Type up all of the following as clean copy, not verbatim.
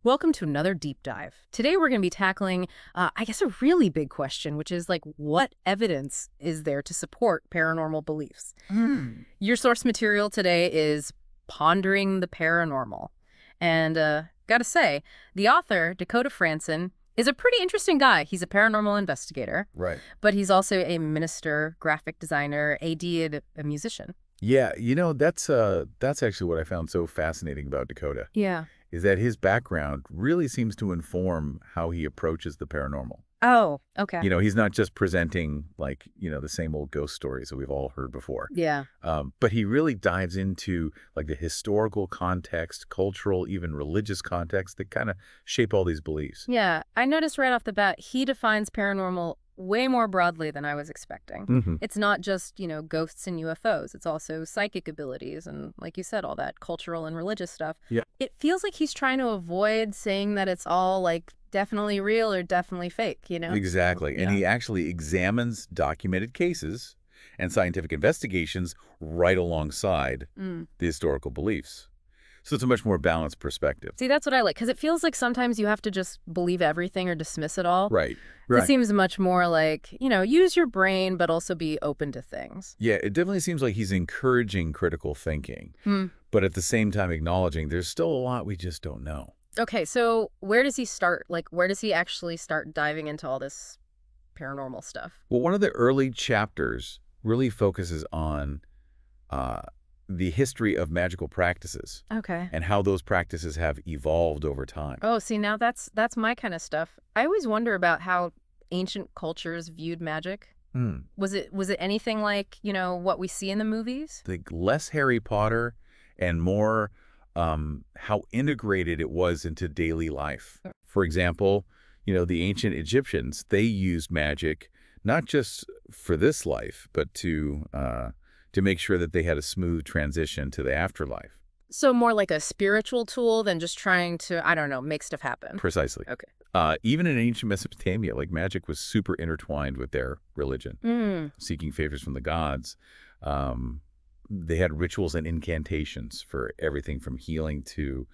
Welcome to another deep dive. Today we're going to be tackling, I guess, a really big question, which is like, what evidence is there to support paranormal beliefs? Mm. Your source material today is Pondering the Paranormal. And gotta say, the author, Dakota Franson, is a pretty interesting guy. He's a paranormal investigator, Right. but he's also a minister, graphic designer, AD, and a musician. Yeah, that's actually what I found so fascinating about Dakota, Yeah. is that his background really seems to inform how he approaches the paranormal. Oh, okay. He's not just presenting the same old ghost stories that we've all heard before. Yeah. But he really dives into like the historical context, cultural, even religious context that kind of shape all these beliefs. Yeah, I noticed right off the bat, he defines paranormal way more broadly than I was expecting. Hmm. It's not just, ghosts and UFOs. It's also psychic abilities and, like you said, all that cultural and religious stuff. Yeah. It feels like he's trying to avoid saying that it's all, like, definitely real or definitely fake? Exactly. And Yeah. he actually examines documented cases and scientific investigations right alongside Mm. the historical beliefs. So it's a much more balanced perspective. See, that's what I like, because it feels like sometimes you have to just believe everything or dismiss it all. Right. This Right. seems much more like, use your brain, but also be open to things. Yeah, it definitely seems like he's encouraging critical thinking, Hmm. but at the same time acknowledging there's still a lot we just don't know. Okay, so where does he start? Like, where does he actually start diving into all this paranormal stuff? Well, one of the early chapters really focuses on uh, the history of magical practices Okay. and how those practices have evolved over time. Oh, see, now that's my kind of stuff. I always wonder about how ancient cultures viewed magic. Hmm. Was it anything like, what we see in the movies? Like less Harry Potter and more how integrated it was into daily life. For example, the ancient Egyptians, they used magic not just for this life, but to make sure that they had a smooth transition to the afterlife. So more like a spiritual tool than just trying to, I don't know, make stuff happen. Precisely. Okay. Even in ancient Mesopotamia, like magic was super intertwined with their religion, Mm. seeking favors from the gods. They had rituals and incantations for everything from healing to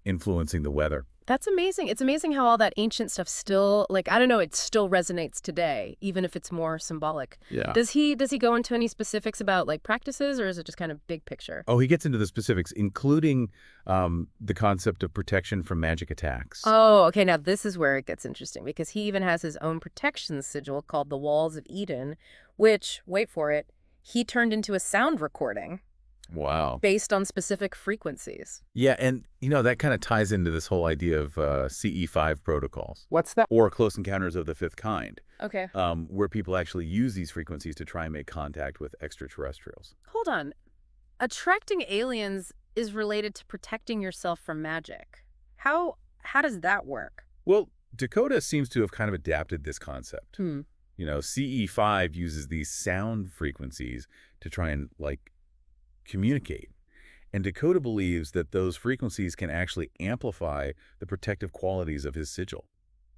influencing the weather. That's amazing. It's amazing how all that ancient stuff still, like, I don't know, it still resonates today, even if it's more symbolic. Yeah. Does he go into any specifics about like practices, or is it just kind of big picture? Oh, he gets into the specifics, including the concept of protection from magic attacks. Oh, okay. Now this is where it gets interesting, because he even has his own protection sigil called the Walls of Eden, which, wait for it, he turned into a sound recording Wow. based on specific frequencies. Yeah, and that kind of ties into this whole idea of CE5 protocols. What's that? Or Close Encounters of the Fifth Kind, Okay. where people actually use these frequencies to try and make contact with extraterrestrials. Hold on. Attracting aliens is related to protecting yourself from magic. How does that work? Well, Dakota seems to have kind of adapted this concept. Hmm. CE5 uses these sound frequencies to try and, communicate. And Dakota believes that those frequencies can actually amplify the protective qualities of his sigil.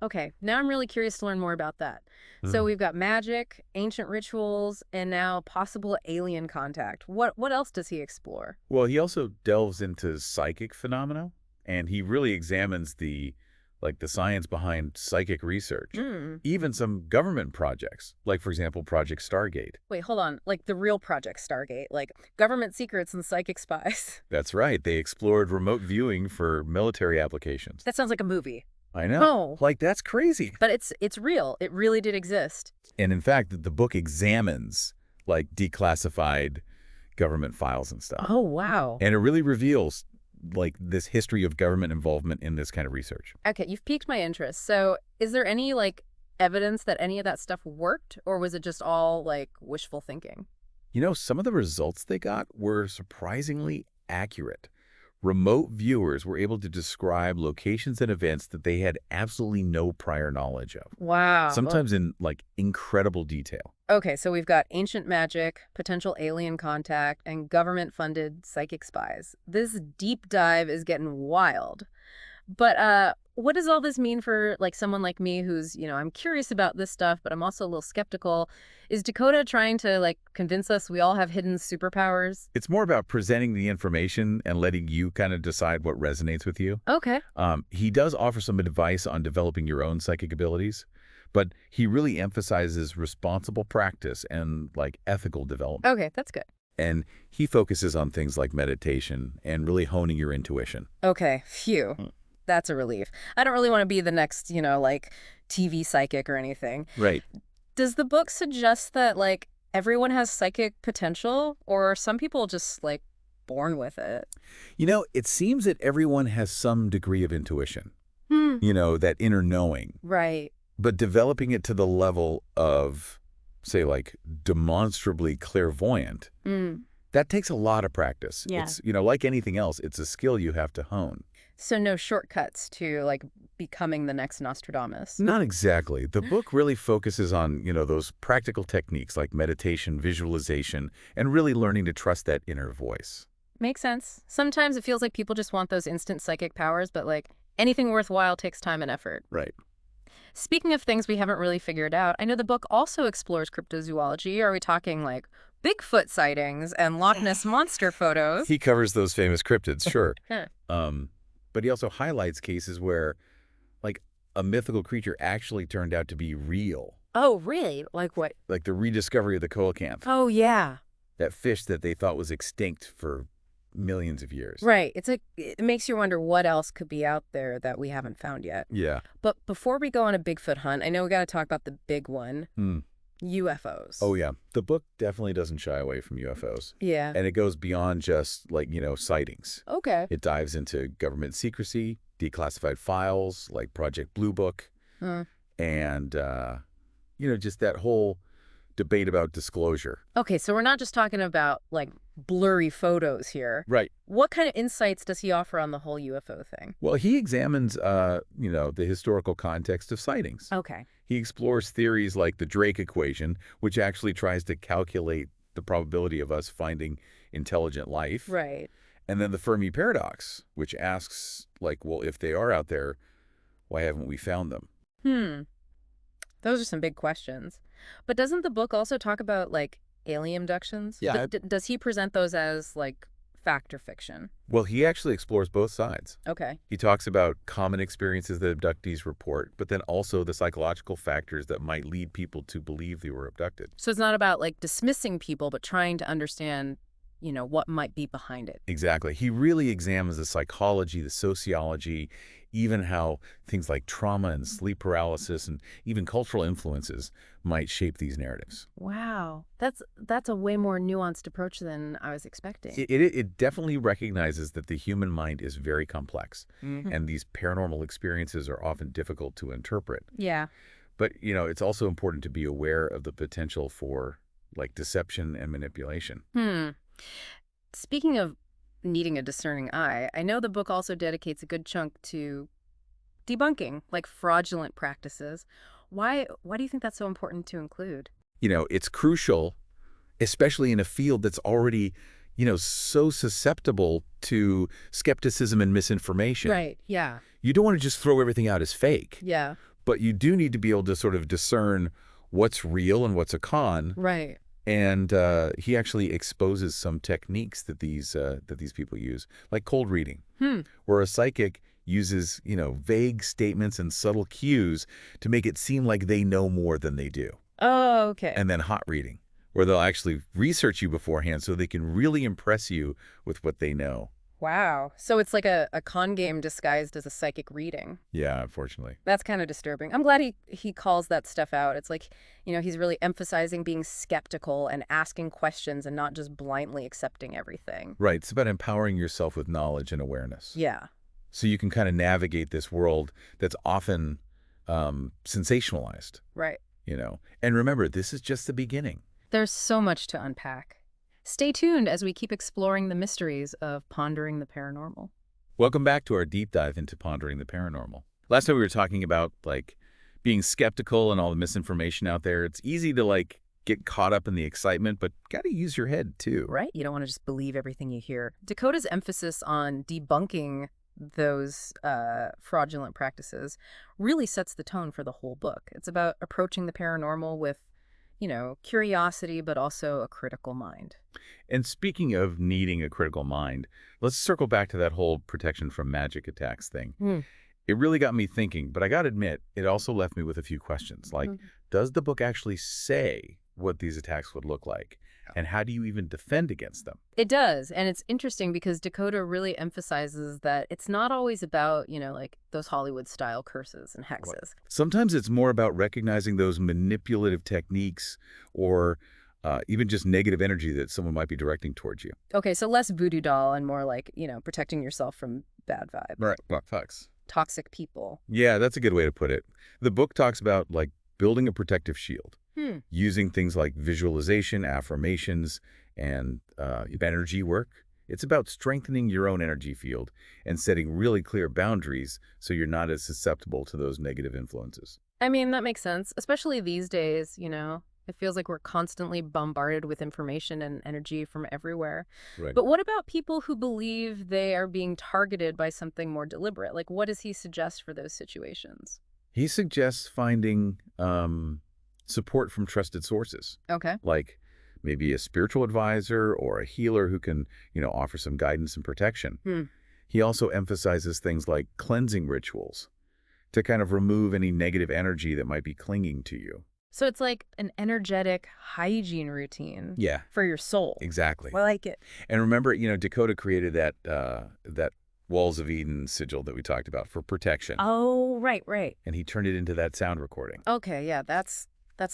Okay, now I'm really curious to learn more about that. So we've got magic, ancient rituals, and now possible alien contact. What else does he explore? Well, he also delves into psychic phenomena, and he really examines the science behind psychic research. Hmm. Even some government projects, like, for example, Project Stargate. Wait, hold on. Like the real Project Stargate, like government secrets and psychic spies. That's right. They explored remote viewing for military applications. That sounds like a movie. I know. Oh. That's crazy. But it's real. It really did exist. And in fact, the book examines, declassified government files and stuff. Oh, wow. And it really reveals, this history of government involvement in this kind of research. Okay, you've piqued my interest. So is there any, like, evidence that any of that stuff worked, or was it just all, like, wishful thinking? Some of the results they got were surprisingly accurate. Remote viewers were able to describe locations and events that they had absolutely no prior knowledge of, Wow. sometimes in, incredible detail. Okay, so we've got ancient magic, potential alien contact, and government-funded psychic spies. This deep dive is getting wild. But what does all this mean for like someone like me who's, I'm curious about this stuff, but I'm also a little skeptical? Is Dakota trying to like convince us we all have hidden superpowers? It's more about presenting the information and letting you kind of decide what resonates with you. Okay. He does offer some advice on developing your own psychic abilities, but he really emphasizes responsible practice and like ethical development. Okay, that's good. And he focuses on things like meditation and really honing your intuition. Okay, phew. That's a relief. I don't really want to be the next, like TV psychic or anything. Right. Does the book suggest that like everyone has psychic potential, or are some people just like born with it? It seems that everyone has some degree of intuition, Hmm. that inner knowing, Right. but developing it to the level of, say, like demonstrably clairvoyant, Mm. that takes a lot of practice. Yeah. It's, like anything else, it's a skill you have to hone. So no shortcuts to like becoming the next Nostradamus. Not exactly. The book really focuses on, those practical techniques like meditation, visualization, and really learning to trust that inner voice. Makes sense. Sometimes it feels like people just want those instant psychic powers, but like anything worthwhile takes time and effort. Right. Speaking of things we haven't really figured out, I know the book also explores cryptozoology. Are we talking like Bigfoot sightings and Loch Ness monster photos? He covers those famous cryptids, sure. Huh. But he also highlights cases where, like, a mythical creature actually turned out to be real. Oh, really? Like what? Like the rediscovery of the coelacanth, Oh, yeah. that fish that they thought was extinct for millions of years. Right. It's like it makes you wonder what else could be out there that we haven't found yet. Yeah. But before we go on a Bigfoot hunt, I know we got to talk about the big one, UFOs. Oh, yeah. The book definitely doesn't shy away from UFOs. Yeah. And it goes beyond just, like, sightings. Okay. It dives into government secrecy, declassified files, like Project Blue Book, and, just that whole debate about disclosure. Okay, so we're not just talking about like blurry photos here. Right. What kind of insights does he offer on the whole UFO thing? Well, he examines, the historical context of sightings. Okay. He explores theories like the Drake equation, which actually tries to calculate the probability of us finding intelligent life. Right. And then the Fermi paradox, which asks, like, well, if they are out there, why haven't we found them? Those are some big questions. But doesn't the book also talk about like alien abductions? Yeah. Does he present those as like fact or fiction? Well, he actually explores both sides. Okay. He talks about common experiences that abductees report, but then also the psychological factors that might lead people to believe they were abducted. So it's not about like dismissing people, but trying to understand, what might be behind it. Exactly. He really examines the psychology, the sociology, even how things like trauma and sleep paralysis and even cultural influences might shape these narratives. Wow. That's a way more nuanced approach than I was expecting. It definitely recognizes that the human mind is very complex, and these paranormal experiences are often difficult to interpret. Yeah. But, it's also important to be aware of the potential for, like, deception and manipulation. Speaking of needing a discerning eye, I know the book also dedicates a good chunk to debunking, like fraudulent practices. Why do you think that's so important to include? It's crucial, especially in a field that's already, so susceptible to skepticism and misinformation. Right, yeah. You don't want to just throw everything out as fake. Yeah. But you do need to be able to sort of discern what's real and what's a con. Right. And he actually exposes some techniques that these people use, like cold reading, where a psychic uses, vague statements and subtle cues to make it seem like they know more than they do. Oh, okay. And then hot reading, where they'll actually research you beforehand so they can really impress you with what they know. Wow. So it's like a con game disguised as a psychic reading. Yeah, unfortunately. That's kind of disturbing. I'm glad he calls that stuff out. It's like, he's really emphasizing being skeptical and asking questions and not just blindly accepting everything. Right. It's about empowering yourself with knowledge and awareness. Yeah. So you can kind of navigate this world that's often sensationalized. Right. And remember, this is just the beginning. There's so much to unpack. Stay tuned as we keep exploring the mysteries of Pondering the Paranormal. Welcome back to our deep dive into Pondering the Paranormal. Last time we were talking about, like, being skeptical and all the misinformation out there. It's easy to, like, get caught up in the excitement, but got to use your head, too. Right? You don't want to just believe everything you hear. Dakota's emphasis on debunking those fraudulent practices really sets the tone for the whole book. It's about approaching the paranormal with, curiosity, but also a critical mind. And speaking of needing a critical mind, let's circle back to that whole protection from magic attacks thing. Hmm. It really got me thinking, but I got to admit, it also left me with a few questions. Like, does the book actually say what these attacks would look like? And how do you even defend against them? It does. And it's interesting because Dakota really emphasizes that it's not always about, like those Hollywood style curses and Right. hexes. Sometimes it's more about recognizing those manipulative techniques or even just negative energy that someone might be directing towards you. Okay, so less voodoo doll and more like, protecting yourself from bad vibes, Right. Black facts. toxic people. Yeah, that's a good way to put it. The book talks about like building a protective shield, Hmm. using things like visualization, affirmations, and energy work. It's about strengthening your own energy field and setting really clear boundaries so you're not as susceptible to those negative influences. I mean, that makes sense, especially these days, It feels like we're constantly bombarded with information and energy from everywhere. Right. But what about people who believe they are being targeted by something more deliberate? Like, what does he suggest for those situations? He suggests finding support from trusted sources, Okay. like maybe a spiritual advisor or a healer who can, offer some guidance and protection. Hmm. He also emphasizes things like cleansing rituals to kind of remove any negative energy that might be clinging to you. So it's like an energetic hygiene routine Yeah, for your soul. exactly. I like it. And remember, Dakota created that Walls of Eden sigil that we talked about for protection, Oh, right, right. and he turned it into that sound recording. Okay, yeah, that's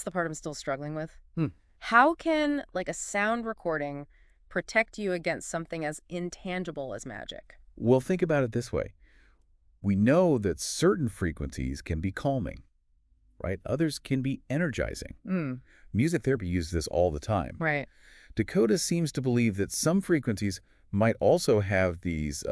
the part I'm still struggling with. Hmm. How can like a sound recording protect you against something as intangible as magic? Well, think about it this way. We know that certain frequencies can be calming, right? Others can be energizing. Mm, Music therapy uses this all the time. right. Dakota seems to believe that some frequencies might also have these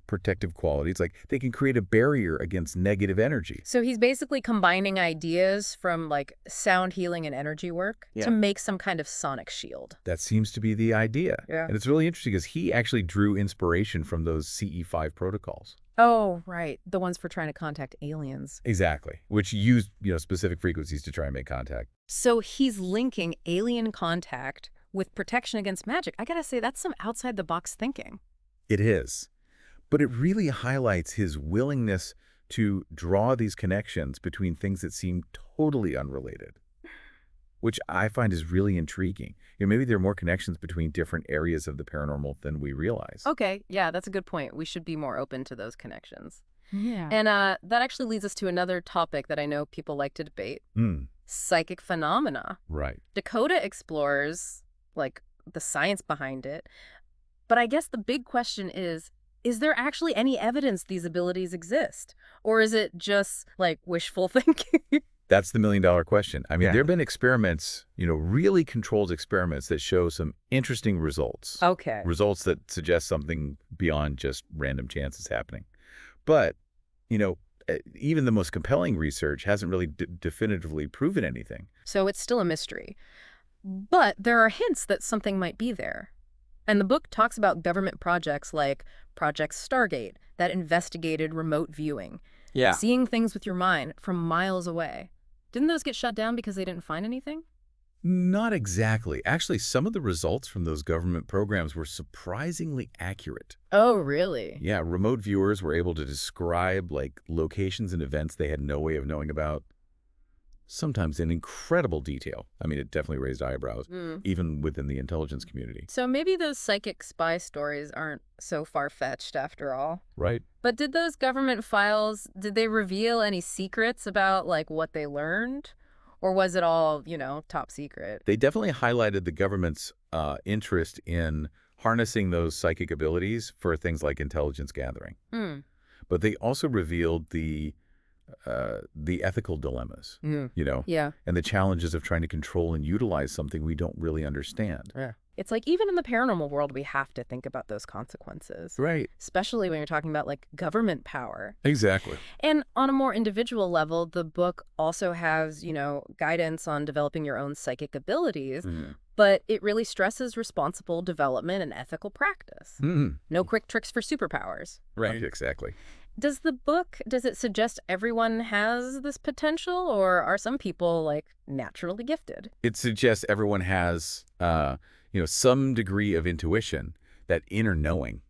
protective qualities, like they can create a barrier against negative energy. So he's basically combining ideas from like sound healing and energy work Yeah. to make some kind of sonic shield. That seems to be the idea. Yeah. And it's really interesting because he actually drew inspiration from those CE5 protocols. Oh, right. The ones for trying to contact aliens. Exactly. Which use, specific frequencies to try and make contact. So he's linking alien contact with protection against magic. I gotta say, that's some outside the box thinking. It is. But it really highlights his willingness to draw these connections between things that seem totally unrelated, which I find is really intriguing. Maybe there are more connections between different areas of the paranormal than we realize. Okay, yeah, that's a good point. We should be more open to those connections. Yeah. And that actually leads us to another topic that I know people like to debate, Hmm. psychic phenomena. Right. Dakota explores, like, the science behind it. But I guess the big question is there actually any evidence these abilities exist? Or is it just, like, wishful thinking? That's the million-dollar question. I mean, Yeah. there have been experiments, really controlled experiments that show some interesting results. Okay. Results that suggest something beyond just random chances happening. But, even the most compelling research hasn't really definitively proven anything. So it's still a mystery. But there are hints that something might be there. And the book talks about government projects like Project Stargate that investigated remote viewing, Yeah. seeing things with your mind from miles away. Didn't those get shut down because they didn't find anything? Not exactly. Actually, some of the results from those government programs were surprisingly accurate. Oh, really? Yeah, remote viewers were able to describe like locations and events they had no way of knowing about, sometimes in incredible detail. I mean, it definitely raised eyebrows, even within the intelligence community. So maybe those psychic spy stories aren't so far-fetched after all. Right? But did those government files, did they reveal any secrets about, like, what they learned? Or was it all, top secret? They definitely highlighted the government's interest in harnessing those psychic abilities for things like intelligence gathering. Hmm. But they also revealed the ethical dilemmas, Yeah. and the challenges of trying to control and utilize something we don't really understand. Yeah. It's like even in the paranormal world, we have to think about those consequences, Right. especially when you're talking about like government power. Exactly. And on a more individual level, the book also has, guidance on developing your own psychic abilities, Mm. but it really stresses responsible development and ethical practice. Mm. No quick tricks for superpowers. Right, exactly. Does it suggest everyone has this potential, or are some people like naturally gifted? It suggests everyone has, some degree of intuition, that inner knowing.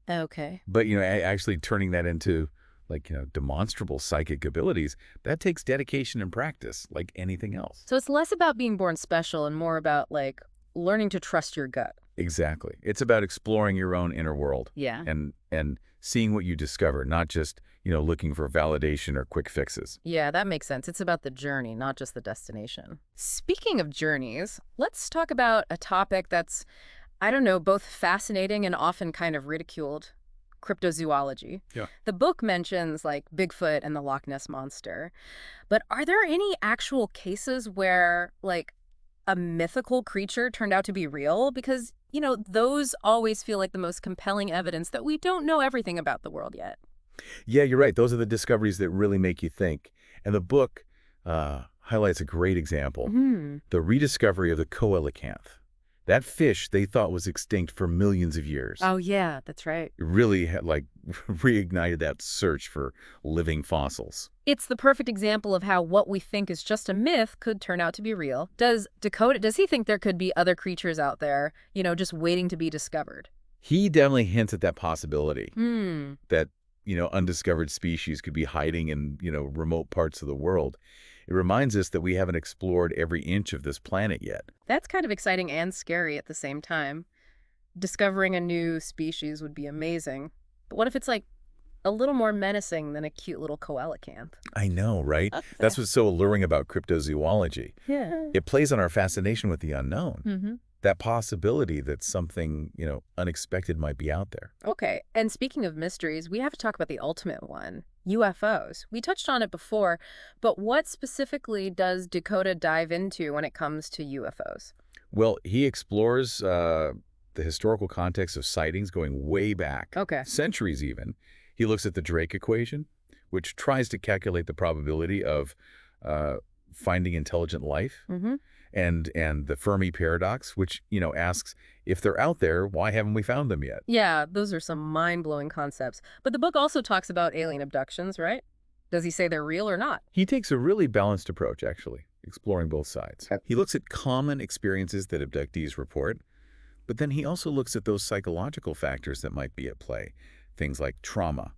Okay. But, actually turning that into, like, demonstrable psychic abilities, that takes dedication and practice, like anything else. So it's less about being born special and more about like learning to trust your gut. Exactly. It's about exploring your own inner world Yeah. and seeing what you discover, not just, looking for validation or quick fixes. Yeah, that makes sense. It's about the journey, not just the destination. Speaking of journeys, let's talk about a topic that's, I don't know, both fascinating and often kind of ridiculed: cryptozoology. Yeah. The book mentions like Bigfoot and the Loch Ness Monster. But are there any actual cases where like a mythical creature turned out to be real? Because, those always feel like the most compelling evidence that we don't know everything about the world yet. Yeah, you're right. Those are the discoveries that really make you think. And the book highlights a great example: Hmm. the rediscovery of the coelacanth. That fish they thought was extinct for millions of years. Oh, yeah, that's right. It really had, reignited that search for living fossils. It's the perfect example of how what we think is just a myth could turn out to be real. Does he think there could be other creatures out there, just waiting to be discovered? He definitely hints at that possibility, Hmm. that, undiscovered species could be hiding in, remote parts of the world. It reminds us that we haven't explored every inch of this planet yet. That's kind of exciting and scary at the same time. Discovering a new species would be amazing. But what if it's like a little more menacing than a cute little coelacanth? I know, right? That's what's so alluring about cryptozoology. Yeah. It plays on our fascination with the unknown, Mm-hmm. that possibility that something, unexpected might be out there. Okay, and speaking of mysteries, we have to talk about the ultimate one: UFOs. We touched on it before, but what specifically does Dakota dive into when it comes to UFOs? Well, he explores the historical context of sightings going way back, Okay. centuries even. He looks at the Drake equation, which tries to calculate the probability of finding intelligent life, Mm-hmm. and the Fermi paradox, which, asks, if they're out there, why haven't we found them yet? Yeah, those are some mind-blowing concepts. But the book also talks about alien abductions, right? Does he say they're real or not? He takes a really balanced approach, actually, exploring both sides. He looks at common experiences that abductees report, but then he also looks at those psychological factors that might be at play, things like trauma,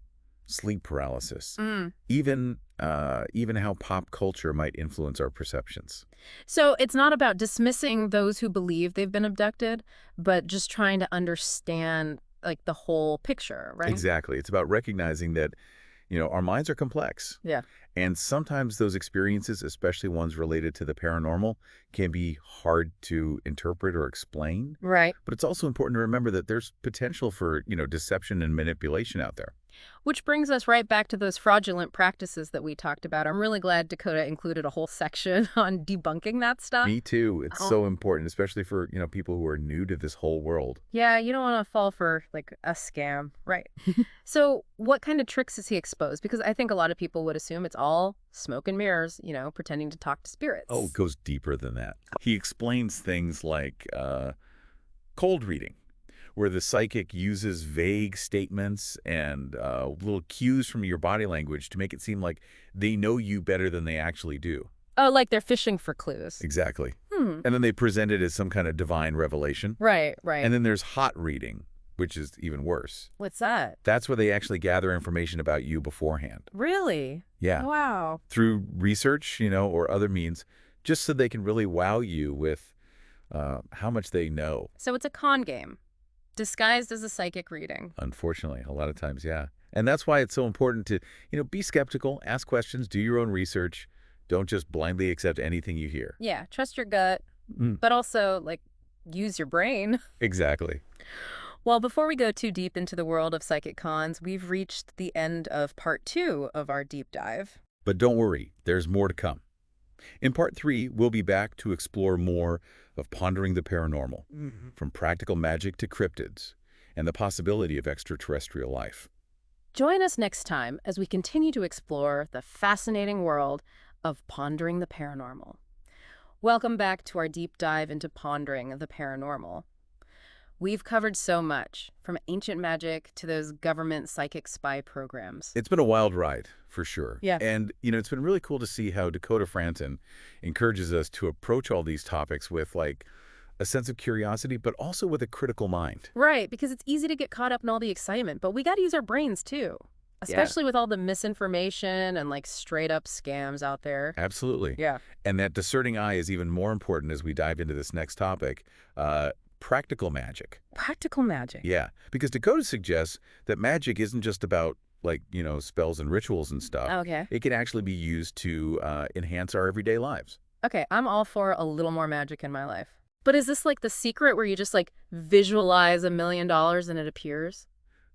sleep paralysis, Mm. even how pop culture might influence our perceptions. So it's not about dismissing those who believe they've been abducted, but just trying to understand like the whole picture, right? Exactly. It's about recognizing that, our minds are complex. Yeah. And sometimes those experiences, especially ones related to the paranormal, can be hard to interpret or explain. Right. But it's also important to remember that there's potential for, deception and manipulation out there. Which brings us right back to those fraudulent practices that we talked about. I'm really glad Dakota included a whole section on debunking that stuff. Me too. It's Oh. so important, especially for, people who are new to this whole world. Yeah, you don't want to fall for like a scam. Right. So what kind of tricks does he expose? Because I think a lot of people would assume it's all smoke and mirrors, pretending to talk to spirits. Oh, it goes deeper than that. He explains things like cold reading, where the psychic uses vague statements and little cues from your body language to make it seem like they know you better than they actually do. Oh, like they're fishing for clues. Exactly. Hmm. And then they present it as some kind of divine revelation. Right, right. And then there's hot reading, which is even worse. What's that? That's where they actually gather information about you beforehand. Really? Yeah. Wow. Through research, or other means, just so they can really wow you with how much they know. So it's a con game, disguised as a psychic reading. Unfortunately, a lot of times, yeah. And that's why it's so important to, be skeptical, ask questions, do your own research. Don't just blindly accept anything you hear. Yeah, trust your gut, Mm. but also, like, use your brain. Exactly. Well, before we go too deep into the world of psychic cons, we've reached the end of part 2 of our deep dive. But don't worry, there's more to come. In part 3, we'll be back to explore more of pondering the paranormal, from practical magic to cryptids, and the possibility of extraterrestrial life. Join us next time as we continue to explore the fascinating world of pondering the paranormal. Welcome back to our deep dive into pondering the paranormal. We've covered so much, from ancient magic to those government psychic spy programs. It's been a wild ride, for sure. Yeah. And, it's been really cool to see how Dakota Franton encourages us to approach all these topics with, like, a sense of curiosity, but also with a critical mind. Right, because it's easy to get caught up in all the excitement, but we got to use our brains too, Yeah. especially with all the misinformation and like straight up scams out there. Absolutely. Yeah. And that discerning eye is even more important as we dive into this next topic, practical magic. Practical magic. Yeah, because Dakota suggests that magic isn't just about, like, spells and rituals and stuff. Okay. It can actually be used to enhance our everyday lives. Okay, I'm all for a little more magic in my life. But is this like the secret where you just like visualize $1 million and it appears?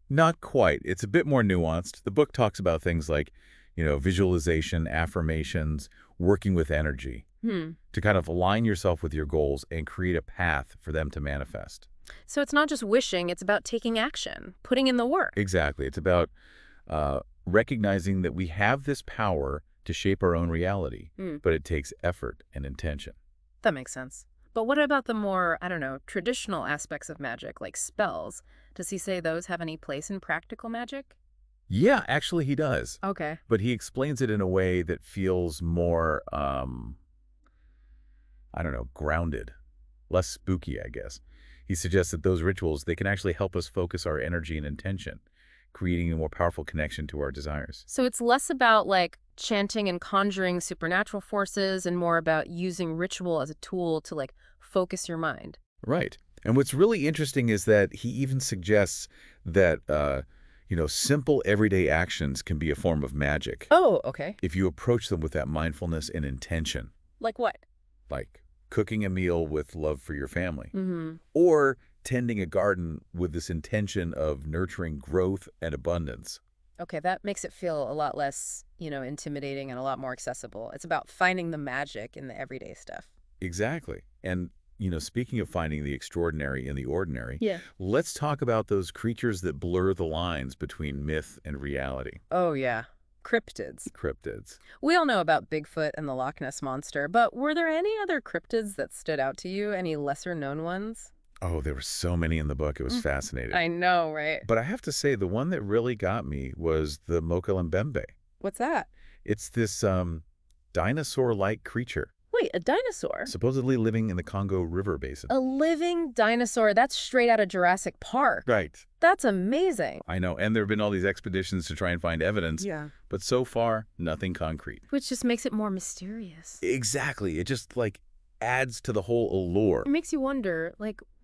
Not quite. It's a bit more nuanced. The book talks about things like, visualization, affirmations, working with energy to kind of align yourself with your goals and create a path for them to manifest. So it's not just wishing, it's about taking action, putting in the work. Exactly. It's about recognizing that we have this power to shape our own reality, but it takes effort and intention. That makes sense. But what about the more, I don't know, traditional aspects of magic, like spells? Does he say those have any place in practical magic? Yeah, actually he does. Okay. But he explains it in a way that feels more, grounded, less spooky, I guess. He suggests that those rituals, they can actually help us focus our energy and intention, creating a more powerful connection to our desires. So it's less about like chanting and conjuring supernatural forces and more about using ritual as a tool to like focus your mind. Right. And what's really interesting is that he even suggests that, simple everyday actions can be a form of magic Oh, okay. if you approach them with that mindfulness and intention, Like what? like cooking a meal with love for your family, Mm-hmm. or tending a garden with this intention of nurturing growth and abundance. Okay, that makes it feel a lot less, intimidating and a lot more accessible. It's about finding the magic in the everyday stuff. Exactly. And, speaking of finding the extraordinary in the ordinary, Yeah. let's talk about those creatures that blur the lines between myth and reality. Oh, yeah. Cryptids. Cryptids. We all know about Bigfoot and the Loch Ness Monster, but were there any other cryptids that stood out to you? Any lesser known ones? Oh, there were so many in the book. It was fascinating. I know, right? But I have to say, the one that really got me was the Mokalembembe. What's that? It's this dinosaur-like creature, Wait, a dinosaur? supposedly living in the Congo River basin. A living dinosaur? That's straight out of Jurassic Park. Right. That's amazing. I know. And there have been all these expeditions to try and find evidence. Yeah. But so far, nothing concrete. Which just makes it more mysterious. Exactly. It just, adds to the whole allure. It makes you wonder,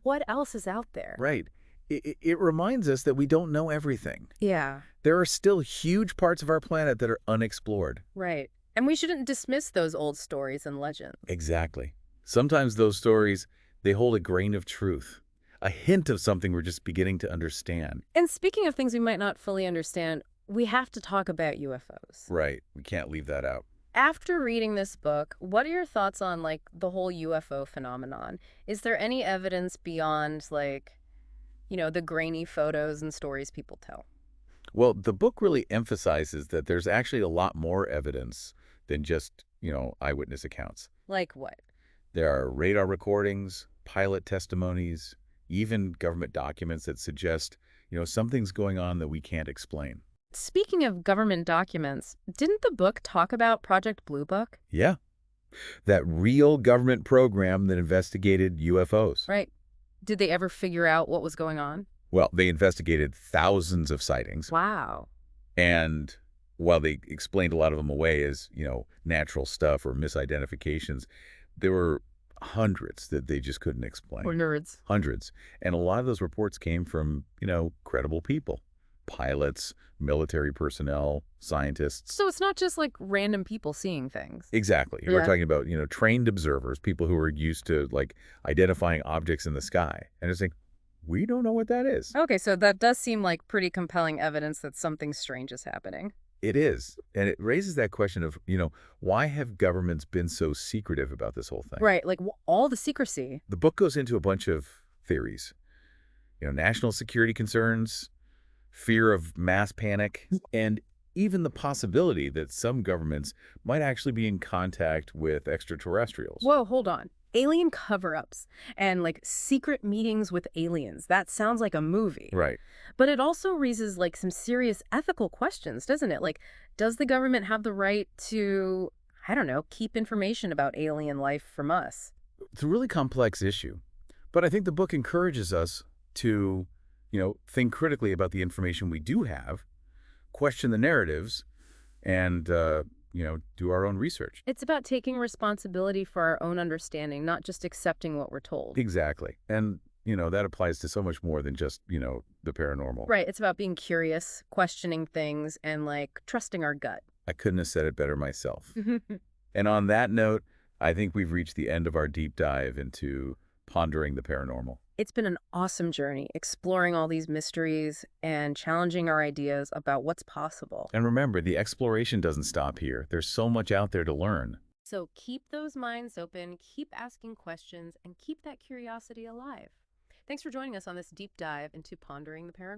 what else is out there? Right. It reminds us that we don't know everything. Yeah, There are still huge parts of our planet that are unexplored. right. And we shouldn't dismiss those old stories and legends. Exactly. Sometimes those stories, they hold a grain of truth, a hint of something we're just beginning to understand. And speaking of things we might not fully understand, we have to talk about UFOs. Right. We can't leave that out. After reading this book, what are your thoughts on, the whole UFO phenomenon? Is there any evidence beyond, the grainy photos and stories people tell? Well, the book really emphasizes that there's actually a lot more evidence than just, eyewitness accounts. Like what? There are radar recordings, pilot testimonies, even government documents that suggest, something's going on that we can't explain. Speaking of government documents, didn't the book talk about Project Blue Book? Yeah. That real government program that investigated UFOs. Right. Did they ever figure out what was going on? Well, they investigated thousands of sightings. Wow. And while they explained a lot of them away as, natural stuff or misidentifications, there were hundreds that they just couldn't explain. Or nerds. Hundreds. And a lot of those reports came from, credible people. Pilots, military personnel, scientists. So it's not just random people seeing things. Exactly. We're Yeah. talking about, trained observers, people who are used to, identifying objects in the sky. And it's like, we don't know what that is. Okay, so that does seem like pretty compelling evidence that something strange is happening. It is. And it raises that question of, why have governments been so secretive about this whole thing? Right, like all the secrecy. The book goes into a bunch of theories, national security concerns, fear of mass panic, and even the possibility that some governments might actually be in contact with extraterrestrials. Whoa, hold on. Alien cover-ups and like secret meetings with aliens. That sounds like a movie. Right. But it also raises like some serious ethical questions, doesn't it? Like, does the government have the right to, I don't know, keep information about alien life from us? It's a really complex issue, but I think the book encourages us to, think critically about the information we do have, question the narratives, and, do our own research. It's about taking responsibility for our own understanding, not just accepting what we're told. Exactly. And, that applies to so much more than just, the paranormal. Right. It's about being curious, questioning things, and like trusting our gut. I couldn't have said it better myself. And on that note, I think we've reached the end of our deep dive into pondering the paranormal. It's been an awesome journey exploring all these mysteries and challenging our ideas about what's possible. And remember, the exploration doesn't stop here. There's so much out there to learn. So keep those minds open, keep asking questions, and keep that curiosity alive. Thanks for joining us on this deep dive into pondering the paranormal.